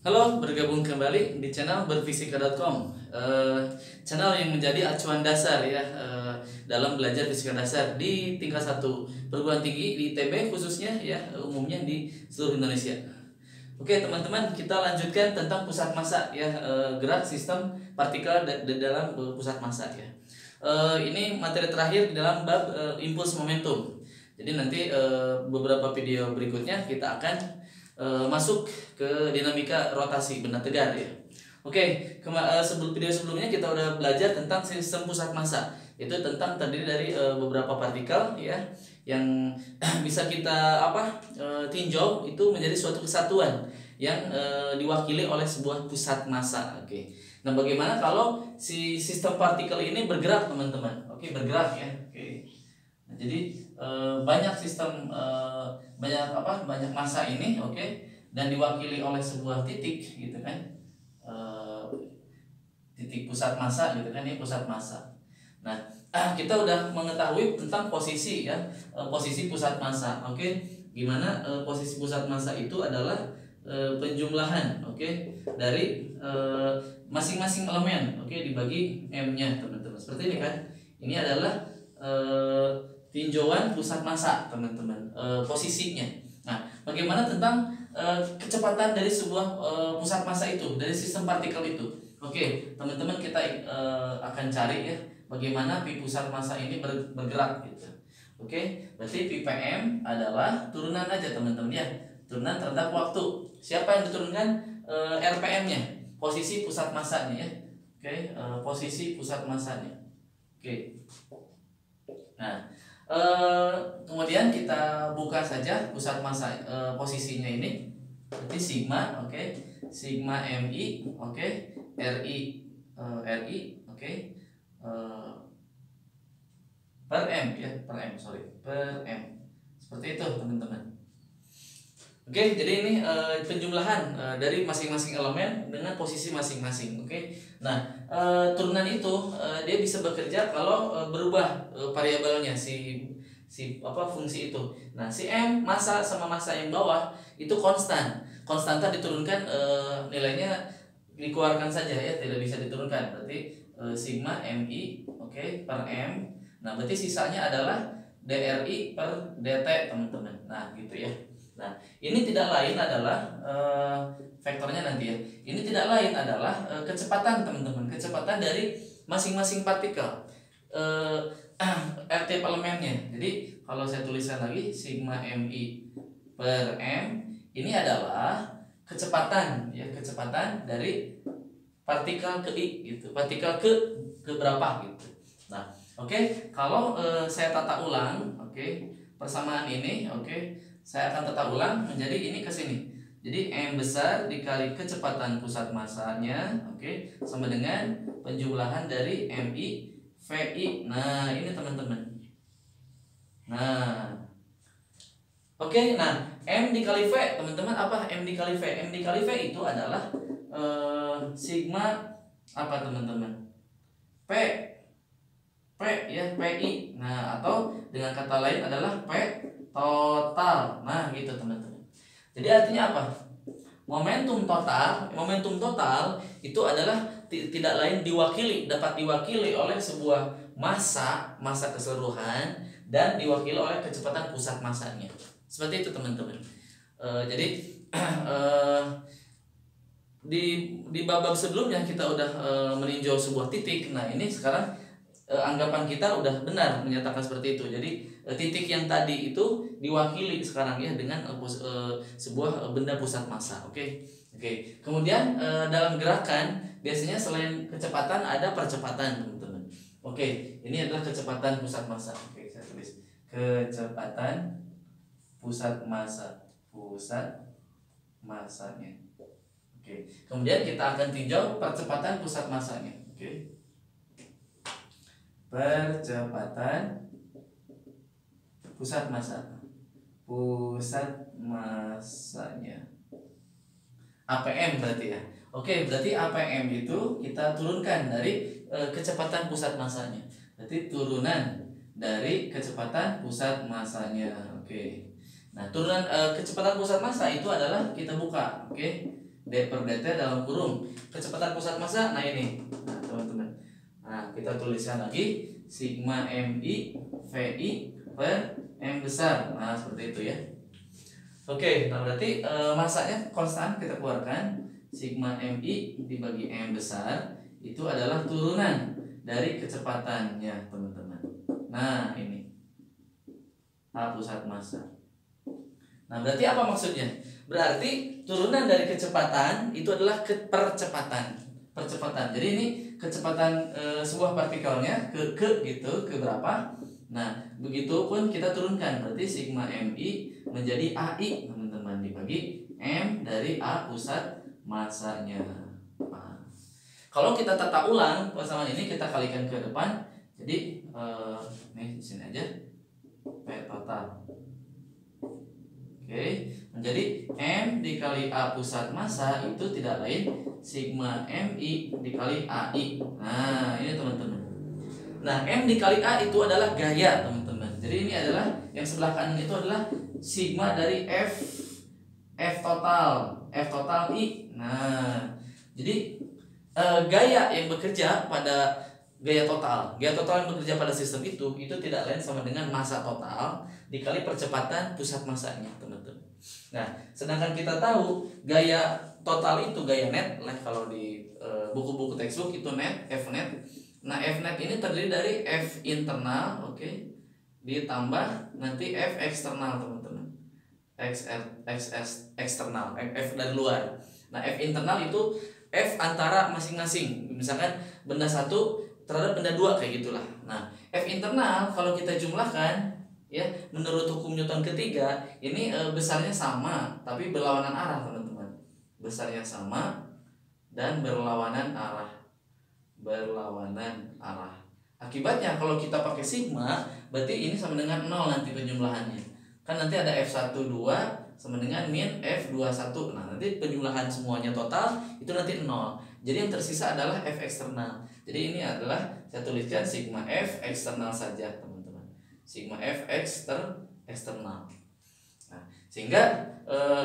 Halo, bergabung kembali di channel berfisika.com, channel yang menjadi acuan dasar ya dalam belajar fisika dasar di tingkat 1 perguruan tinggi di ITB khususnya ya, umumnya di seluruh Indonesia. Oke teman-teman, kita lanjutkan tentang pusat massa ya, gerak sistem partikel di dalam pusat massa ya. Ini materi terakhir di dalam bab impuls momentum. Jadi nanti beberapa video berikutnya kita akan masuk ke dinamika rotasi benda tegar ya. Oke, sebelum video sebelumnya kita udah belajar tentang sistem pusat massa. Itu tentang terdiri dari beberapa partikel ya yang bisa kita tinjau itu menjadi suatu kesatuan yang diwakili oleh sebuah pusat massa. Oke. Nah, bagaimana kalau si sistem partikel ini bergerak, teman-teman? Oke, bergerak ya. Oke. Nah, jadi banyak sistem banyak massa ini, oke, dan diwakili oleh sebuah titik gitu kan, titik pusat massa gitu kan, ini pusat massa. Nah, kita udah mengetahui tentang posisi ya, posisi pusat massa, oke. Gimana posisi pusat massa itu adalah penjumlahan, oke, dari masing-masing elemen, oke, dibagi m-nya, teman-teman. Seperti ini kan, ini adalah tinjauan pusat massa, teman-teman, posisinya. Nah, bagaimana tentang kecepatan dari sebuah pusat massa itu, dari sistem partikel itu? Oke, teman-teman, kita akan cari ya bagaimana pi pusat massa ini bergerak gitu. Oke, berarti pi pm adalah turunan aja, teman-teman ya, turunan terhadap waktu. Siapa yang diturunkan? RPM-nya, posisi pusat massanya ya. Oke, posisi pusat massanya. Oke. Nah, kemudian kita buka saja pusat massa posisinya ini. Berarti sigma, oke, sigma mi, oke, ri, oke, per m ya, per m, seperti itu, teman-teman. Oke, jadi ini penjumlahan dari masing-masing elemen dengan posisi masing-masing. Oke, nah turunan itu dia bisa bekerja kalau berubah variabelnya si fungsi itu. Nah, si m massa sama massa yang bawah itu konstan. Konstanta diturunkan, nilainya dikeluarkan saja ya, tidak bisa diturunkan. Berarti sigma mi, oke, per m. Nah, berarti sisanya adalah dri per dt, teman-teman. Nah, gitu ya. Nah, ini tidak lain adalah vektornya nanti ya. Ini tidak lain adalah kecepatan, teman-teman. Kecepatan dari masing-masing partikel, tiap elemennya. Jadi kalau saya tuliskan lagi sigma mi per m, ini adalah kecepatan ya, kecepatan dari partikel ke i gitu. Partikel ke berapa gitu. Nah, oke, kalau saya tata ulang, oke, persamaan ini, oke, saya akan tata ulang menjadi ini ke sini. Jadi m besar dikali kecepatan pusat massanya, oke, sama dengan penjumlahan dari mi vi. Nah, ini teman-teman. Nah, oke, nah m dikali v, teman-teman, apa m dikali v? M dikali v itu adalah sigma apa, teman-teman? P ya, pi. Nah, atau dengan kata lain adalah p total. Nah, gitu, teman-teman. Jadi artinya apa? Momentum total itu adalah tidak lain dapat diwakili oleh sebuah massa keseluruhan dan diwakili oleh kecepatan pusat massanya. Seperti itu, teman-teman. Jadi di babak sebelumnya kita udah meninjau sebuah titik. Nah, ini sekarang anggapan kita udah benar menyatakan seperti itu. Jadi titik yang tadi itu diwakili sekarang ya dengan sebuah benda pusat massa. Oke. Kemudian dalam gerakan biasanya selain kecepatan ada percepatan, teman-teman. Oke, ini adalah kecepatan pusat massa. Oke, saya tulis kecepatan pusat massanya. Oke. Kemudian kita akan tinjau percepatan pusat massanya. Oke. Percepatan pusat massanya, APM berarti ya. Oke, berarti APM itu kita turunkan dari kecepatan pusat massanya. Berarti turunan dari kecepatan pusat massanya. Oke. Nah, turunan kecepatan pusat massa itu adalah kita buka, oke. D per dt dalam kurung kecepatan pusat massa. Nah ini, nah teman-teman, nah kita tuliskan lagi sigma mi vi per m besar. Nah seperti itu ya. Oke, nah berarti masanya konstan, kita keluarkan sigma mi dibagi m besar itu adalah turunan dari kecepatannya teman-teman. Nah ini A pusat massa. Nah berarti apa maksudnya? Berarti turunan dari kecepatan itu adalah percepatan. Jadi ini kecepatan sebuah partikelnya ke gitu, ke berapa? Nah begitu pun kita turunkan, berarti sigma mi menjadi ai teman-teman dibagi m dari A pusat massanya. Nah, kalau kita tata ulang persamaan ini, kita kalikan ke depan, jadi nih di sini aja P total. Oke, menjadi M dikali A pusat massa itu tidak lain sigma mi dikali AI. Nah ini teman-teman. Nah M dikali A itu adalah gaya teman-teman. Jadi ini adalah yang sebelah kanan itu adalah sigma dari F total I. Nah jadi gaya yang bekerja pada gaya total yang bekerja pada sistem itu tidak lain sama dengan massa total dikali percepatan pusat massanya teman-teman. Nah sedangkan kita tahu gaya total itu gaya net lah, kalau di buku-buku textbook itu net, F net. Nah F net ini terdiri dari F internal, oke, ditambah nanti F eksternal teman-teman, X eksternal, F dari luar. Nah F internal itu F antara masing-masing, misalkan benda satu terhadap benda dua kayak gitulah. Nah F internal kalau kita jumlahkan ya menurut hukum Newton ketiga ini besarnya sama tapi berlawanan arah teman-teman. Besarnya sama dan berlawanan arah. Akibatnya kalau kita pakai sigma berarti ini sama dengan 0 nanti penjumlahannya. Kan nanti ada F12 sama dengan min F21. Nah nanti penjumlahan semuanya total itu nanti 0. Jadi yang tersisa adalah F eksternal. Jadi ini adalah saya tuliskan sigma F eksternal saja teman-teman. Sigma F eksternal. Nah, sehingga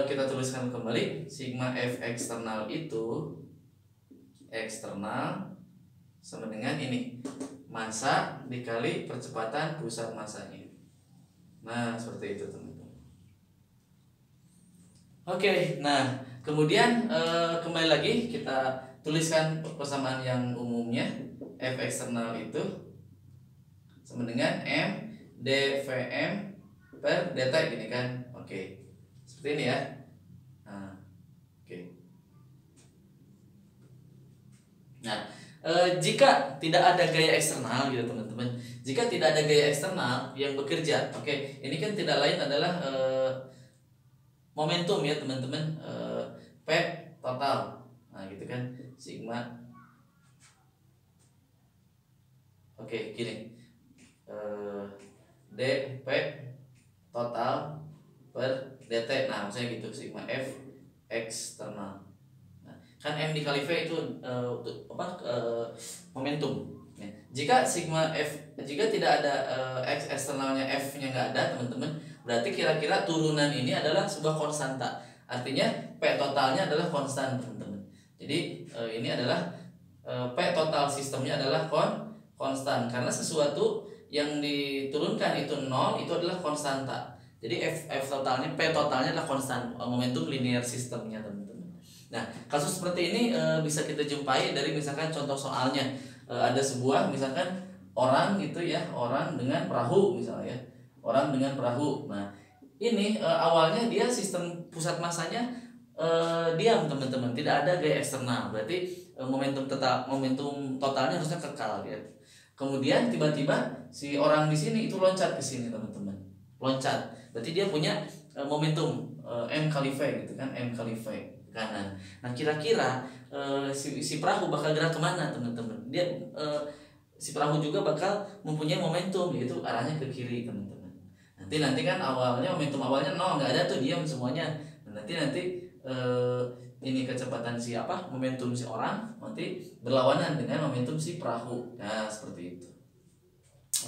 kita tuliskan kembali sigma F eksternal itu eksternal sama dengan ini massa dikali percepatan pusat massanya. Nah seperti itu teman-teman. Oke, nah kemudian kembali lagi kita tuliskan persamaan yang umumnya. F eksternal itu sama dengan M dVm per dt gini kan. Oke, seperti ini ya. Nah, oke. Nah jika tidak ada gaya eksternal gitu teman-teman, jika tidak ada gaya eksternal yang bekerja, oke, ini kan tidak lain adalah momentum ya teman-teman, P total. Nah gitu kan, sigma. Oke gini, dP total per dt. Nah misalnya gitu, sigma F eksternal. Nah, kan M dikali V itu momentum ya. Jika tidak ada X eksternalnya, F nya nggak ada teman-teman, berarti kira-kira turunan ini adalah sebuah konstanta. Artinya P totalnya adalah konstan teman-teman. Jadi ini adalah P total sistemnya adalah konstan, karena sesuatu yang diturunkan itu 0 itu adalah konstanta. Jadi F totalnya, P totalnya adalah konstan, momentum linear sistemnya teman-teman. Nah kasus seperti ini bisa kita jumpai dari misalkan contoh soalnya, ada sebuah misalkan orang gitu ya, orang dengan perahu misalnya ya, orang dengan perahu. Nah ini awalnya dia sistem pusat massanya diam teman-teman, tidak ada gaya eksternal, berarti momentum totalnya harusnya kekal ya. Kemudian tiba-tiba si orang di sini itu loncat ke sini teman-teman, loncat, berarti dia punya momentum M kali V gitu kan, M kali V kanan. Nah kira-kira si perahu bakal gerak kemana teman-teman? Dia si perahu juga bakal mempunyai momentum, yaitu arahnya ke kiri teman-teman. Nanti kan momentum awalnya 0, nggak ada tuh, diam semuanya. Nanti ini kecepatan momentum si orang nanti berlawanan dengan momentum si perahu. Nah seperti itu.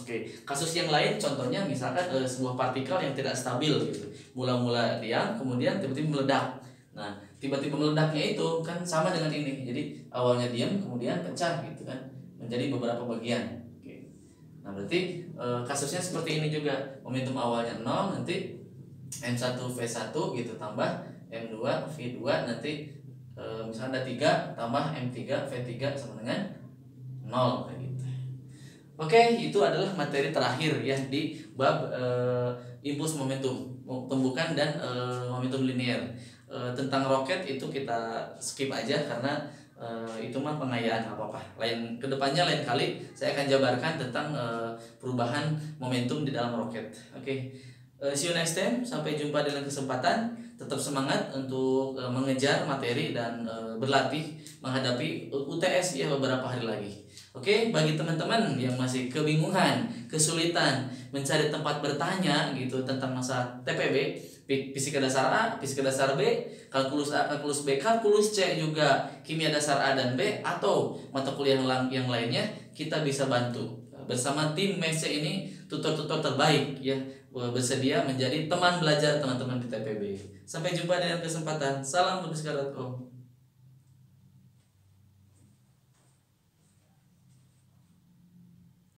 Oke, kasus yang lain contohnya misalkan sebuah partikel yang tidak stabil gitu, mula-mula diam kemudian tiba-tiba meledak. Nah, tiba-tiba meledaknya itu kan sama dengan ini. Jadi awalnya diam kemudian pecah gitu kan menjadi beberapa bagian. Oke. Nah, berarti kasusnya seperti ini juga. Momentum awalnya 0, nanti M1V1 gitu tambah M2V2, nanti misalnya ada 3 tambah M3V3 sama dengan 0 kayak gitu. Oke, itu adalah materi terakhir ya di bab impuls momentum, tumbukan dan momentum linear. Tentang roket itu kita skip aja karena itu mah pengayaan nggak apa-apa. Kedepannya lain kali saya akan jabarkan tentang perubahan momentum di dalam roket. Oke. See you next time. Sampai jumpa di lain kesempatan. Tetap semangat untuk mengejar materi dan berlatih menghadapi UTS ya beberapa hari lagi. Oke, bagi teman-teman yang masih kebingungan, kesulitan mencari tempat bertanya gitu tentang masa TPB, fisika dasar A, fisika dasar B, kalkulus A, kalkulus B, kalkulus C juga, kimia dasar A dan B, atau mata kuliah yang lainnya, kita bisa bantu bersama tim MEC ini, tutor-tutor terbaik ya, bersedia menjadi teman belajar teman-teman di TPB. Sampai jumpa di lain kesempatan. Salam berbisika.com.